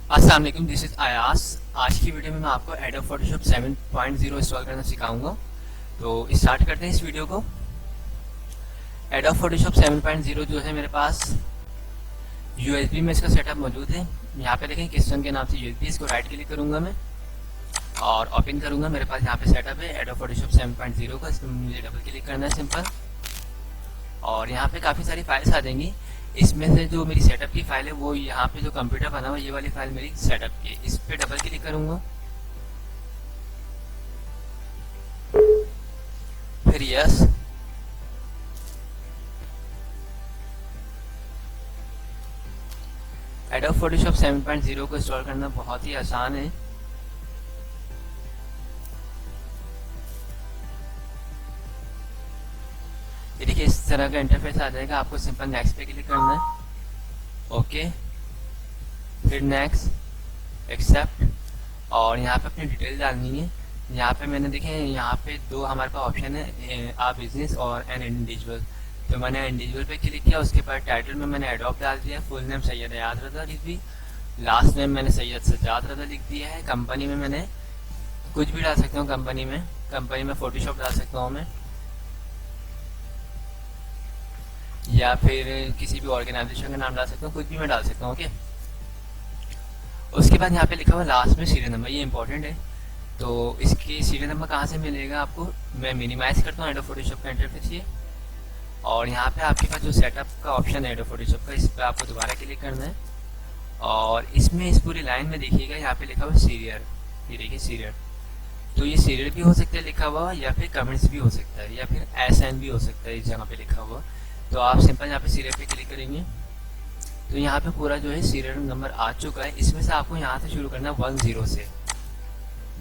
अस्सलाम वालेकुम, this is आयास। आज की वीडियो में मैं आपको एडोब फोटोशॉप 7.0 इंस्टॉल करना सिखाऊंगा। तो स्टार्ट करते हैं इस वीडियो को। एडोब फोटोशॉप 7.0 जो है मेरे पास यूएसबी में इसका सेटअप मौजूद है। यहाँ पे देखें किस के नाम से यूएसबी, इसको राइट क्लिक करूंगा मैं और ओपन करूंगा। मेरे पास यहाँ पे सेटअप है एडोब फोटोशॉप 7.0 का। इसमें मुझे डबल क्लिक करना है सिंपल, और यहाँ पे काफ़ी सारी फाइल्स आ जाएंगी। इसमें से जो मेरी सेटअप की फाइल है वो यहाँ पे जो कंप्यूटर बना हुआ, ये वाली फाइल मेरी सेटअप की है। इस पे डबल क्लिक करूंगा, फिर यस। एडोब फोटोशॉप 7.0 को इंस्टॉल करना बहुत ही आसान है। ये देखिए इस तरह का इंटरफेस आ जाएगा। आपको सिंपल नेक्स्ट पे क्लिक करना है, ओके, फिर नेक्स्ट, एक्सेप्ट, और यहाँ पे अपनी डिटेल डालनी है। यहाँ पे मैंने देखे यहाँ पे दो हमारे पास ऑप्शन है, आ बिजनेस और एन इंडिविजुअल। तो मैंने इंडिविजुअल पे क्लिक किया। उसके बाद टाइटल में मैंने एडोब डाल दिया, फुल नेम सैयद अयाज रज़ा लिख दी, लास्ट नेम मैंने सैयद सज्जाद रज़ा लिख दिया है। कंपनी में मैंने कुछ भी डाल सकता हूँ, कंपनी में फोटोशॉप डाल सकता हूँ मैं, या फिर किसी भी ऑर्गेनाइजेशन का नाम डाल सकता हूँ, कुछ भी मैं डाल सकता हूँ, ओके। उसके बाद यहाँ पे लिखा हुआ लास्ट में सीरियल नंबर, ये इंपॉर्टेंट है। तो इसकी सीरियल नंबर कहाँ से मिलेगा आपको, मैं मिनिमाइज करता हूँ एडोब फोटोशॉप का इंटरफेस ये, और यहाँ पे आपके पास जो सेटअप का ऑप्शन है एडोब फोटोशॉप का, इस पर आपको दोबारा क्लिक करना है। और इसमें इस पूरी लाइन में देखिएगा यहाँ पे लिखा हुआ सीरियल, ये देखिए सीरियल। तो ये सीरियल भी हो सकता है लिखा हुआ, या फिर कमेंट्स भी हो सकता है, या फिर एसएन भी हो सकता है इस जगह पे लिखा हुआ। तो आप सिंपल यहाँ पे सीरियल पे क्लिक करेंगे तो यहाँ पे पूरा जो है सीरियल नंबर आ चुका है। इसमें से आपको यहाँ से शुरू करना है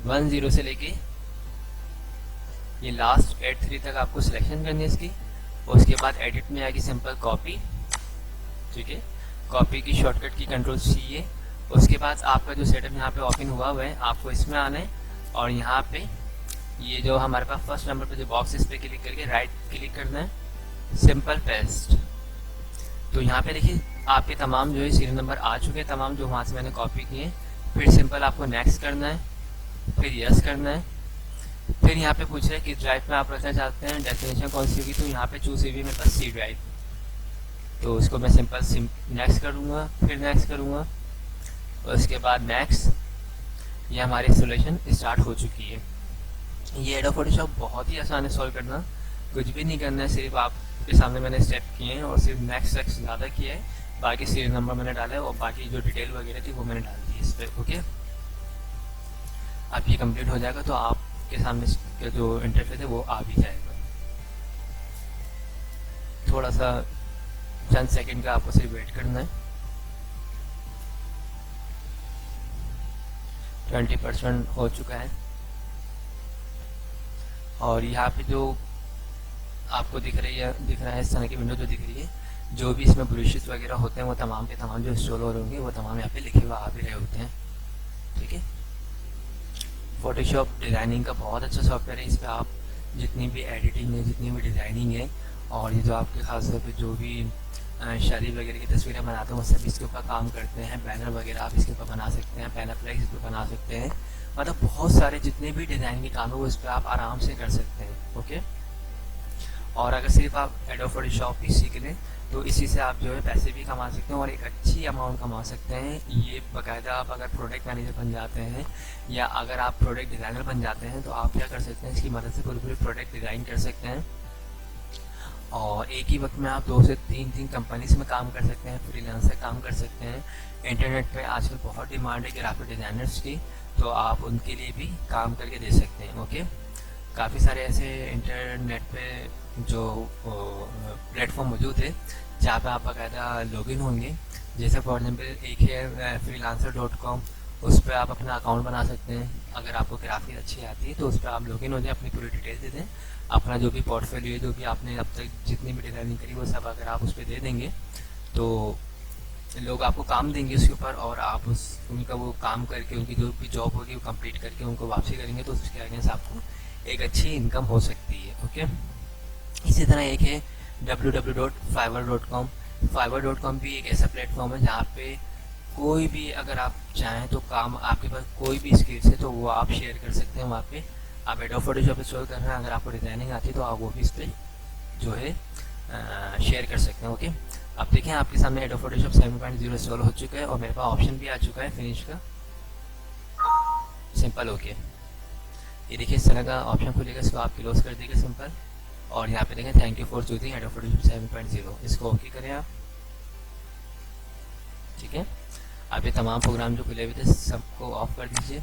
10 से लेके ये लास्ट 83 तक आपको सिलेक्शन करनी है इसकी। उसके बाद एडिट में आएगी सिंपल कॉपी, ठीक है, कॉपी की शॉर्टकट की कंट्रोल सी है। उसके बाद आपका जो सेटअप यहाँ पे ओपन हुआ हुआ है, आपको इसमें आना है और यहाँ पे ये जो हमारे पास फर्स्ट नंबर पे जो बॉक्स, इस पे क्लिक करके राइट क्लिक करना है, सिंपल पेस्ट। तो यहाँ पे देखिए आपके तमाम जो है सीरियल नंबर आ चुके हैं, तमाम जो वहाँ से मैंने कॉपी किए। फिर सिंपल आपको नेक्स्ट करना है, फिर यस करना है। फिर यहाँ पे पूछ रहा है किस ड्राइव में आप रखना चाहते हैं, डेस्टिनेशन कौन सी होगी, तो यहाँ पे चूज हुई मेरे पास सी ड्राइव। तो उसको मैं सिंपल नेक्स्ट करूँगा, फिर नेक्स्ट करूँगा, उसके बाद नेक्स्ट। ये हमारी इंस्टॉलेशन स्टार्ट हो चुकी है। ये एडोब फोटोशॉप बहुत ही आसान है सॉल्व करना, कुछ भी नहीं करना है, सिर्फ आपके सामने मैंने स्टेप किए हैं और सिर्फ नेक्स्ट नेक्स्ट ज़्यादा किया है। बाकी सीरियल नंबर मैंने डाला है और बाकी जो डिटेल वगैरह थी वो मैंने डाल दी इस पर, ओके। अब ये कंप्लीट हो जाएगा तो आपके सामने का जो इंटरफेस है वो आ भी जाएगा। थोड़ा सा चंद सेकंड का आपको सिर्फ वेट करना है। 20% हो चुका है। और यहाँ पे जो आपको दिख रहा है इस तरह की विंडो जो दिख रही है, जो भी इसमें ब्रशेस वगैरह होते हैं वो तमाम के तमाम जो इंस्टॉल हो रहे होंगे वो तमाम यहाँ पे लिखे हुए आ भी रहे होते हैं, ठीक है। फोटोशॉप डिज़ाइनिंग का बहुत अच्छा सॉफ्टवेयर है। इस पर आप जितनी भी एडिटिंग है, जितनी भी डिज़ाइनिंग है, और ये जो आपके खासतौर पे जो भी शादी वगैरह की तस्वीरें बनाते हैं वो सब इसके ऊपर काम करते हैं। बैनर वगैरह आप इसके ऊपर बना सकते हैं, बैनर फ्लैग्स इस पर बना सकते हैं। मतलब बहुत सारे जितने भी डिज़ाइन के काम है वो इस पर आप आराम से कर सकते हैं, ओके। और अगर सिर्फ आप एडोब फोटोशॉप ही सीख लें तो इसी से आप जो है पैसे भी कमा सकते हैं और एक अच्छी अमाउंट कमा सकते हैं। ये बाकायदा आप अगर प्रोडक्ट मैनेजर बन जाते हैं या अगर आप प्रोडक्ट डिज़ाइनर बन जाते हैं तो आप क्या कर सकते हैं, इसकी मदद से पूरे पूरे प्रोडक्ट डिज़ाइन कर सकते हैं। और एक ही वक्त में आप 2 से 3 कंपनीज में काम कर सकते हैं, फ्रीलांसर काम कर सकते हैं। इंटरनेट पे आजकल बहुत डिमांड है ग्राफिक डिज़ाइनर्स की, तो आप उनके लिए भी काम करके दे सकते हैं, ओके। काफ़ी सारे ऐसे इंटरनेट पे जो प्लेटफॉर्म मौजूद है जहाँ पे आप बाकायदा लॉगिन होंगे। जैसे फॉर एग्जाम्पल एक है freelancer.com, उस पर आप अपना अकाउंट बना सकते हैं। अगर आपको ग्राफिक अच्छी आती है तो उस पर आप लॉगिन हो जाए, अपनी पूरी डिटेल दे दें, अपना जो भी पोर्टफोलियो है, जो भी आपने अब तक जितनी भी डिज़ाइनिंग करी वो सब अगर आप उस पर दे देंगे तो लोग आपको काम देंगे उसके ऊपर, और आप उनका वो काम करके उनकी जो भी जॉब होगी वो कंप्लीट करके उनको वापसी करेंगे तो उसके अगेंस्ट आपको एक अच्छी इनकम हो सकती है, ओके। इसी तरह एक है www.fiverr.com। fiverr.com भी एक ऐसा प्लेटफॉर्म है जहाँ पे कोई भी अगर आप चाहें तो काम आपके पास कोई भी स्किल्स है तो वो आप शेयर कर सकते हैं वहाँ पे। आप एडोब फोटोशॉप इंस्टॉल कर रहे हैं, अगर आपको डिज़ाइनिंग आती है तो आप वो भी इस पर जो है शेयर कर सकते हैं। ओके, अब देखें आपके सामने एडोब फोटोशॉप 7.0 इंस्टॉल हो चुका है और मेरे पास ऑप्शन भी आ चुका है फिनिश का, सिंपल। ओके, ये देखिए इस तरह का ऑप्शन खुलेगा, इसको आप क्लोज कर दीजिए सिंपल। और यहाँ पे देखें thank you for choosing adobe Photoshop 7.0, इसको ओके करें आप। ठीक है, आप ये तमाम प्रोग्राम जो खुले हुए थे सबको ऑफ कर दीजिए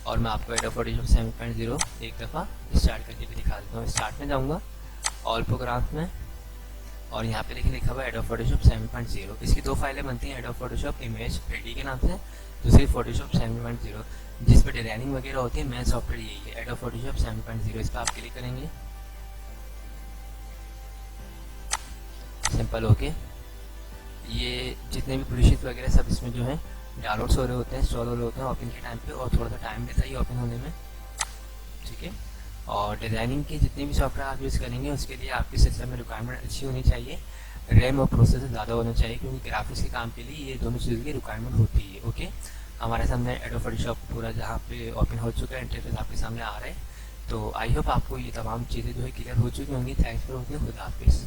और मैं आपको एडोब फोटोशॉप 7.0 एक दफ़ा स्टार्ट करके भी दिखा देता हूँ। स्टार्ट में जाऊँगा, ऑल प्रोग्राम्स में, और यहाँ पे देखिए लिखा हुआ है एडोब फोटोशॉप 7.0। इसकी दो फाइलें बनती हैं, एडोब फोटोशॉप इमेज पेडी के नाम से, दूसरी फोटोशॉप 7.0 जिस पर डिजाइनिंग वगैरह होती है। मेन सॉफ्टवेयर यही है एडोब फोटोशॉप 7.0, इस पर आप क्लिक करेंगे, सिंपल। ओके, ये जितने भी प्रीशीट वगैरह सब इसमें जो है डाउनलोड्स हो रहे होते हैं, इंस्टॉल हो रहे होते हैं ओपन के टाइम पे, और थोड़ा सा टाइम लेता है ओपन होने में। ठीक है, और डिज़ाइनिंग के जितने भी सॉफ्टवेयर आप यूज़ करेंगे उसके लिए आपके सिस्टम में रिक्वायरमेंट अच्छी होनी चाहिए, रैम और प्रोसेसर ज़्यादा होना चाहिए, क्योंकि ग्राफिक्स के काम के लिए ये दोनों चीज़ों की रिक्वायरमेंट होती है। ओके, हमारे सामने एडोब फोटोशॉप पूरा जहाँ पे ओपन हो चुका है, इंटरफेस आपके सामने आ रहा है। तो आई होप आपको ये तमाम चीज़ें जो है क्लियर हो चुकी होंगी। थैंक्स फॉर वॉचिंग, खुदा हाफिज़।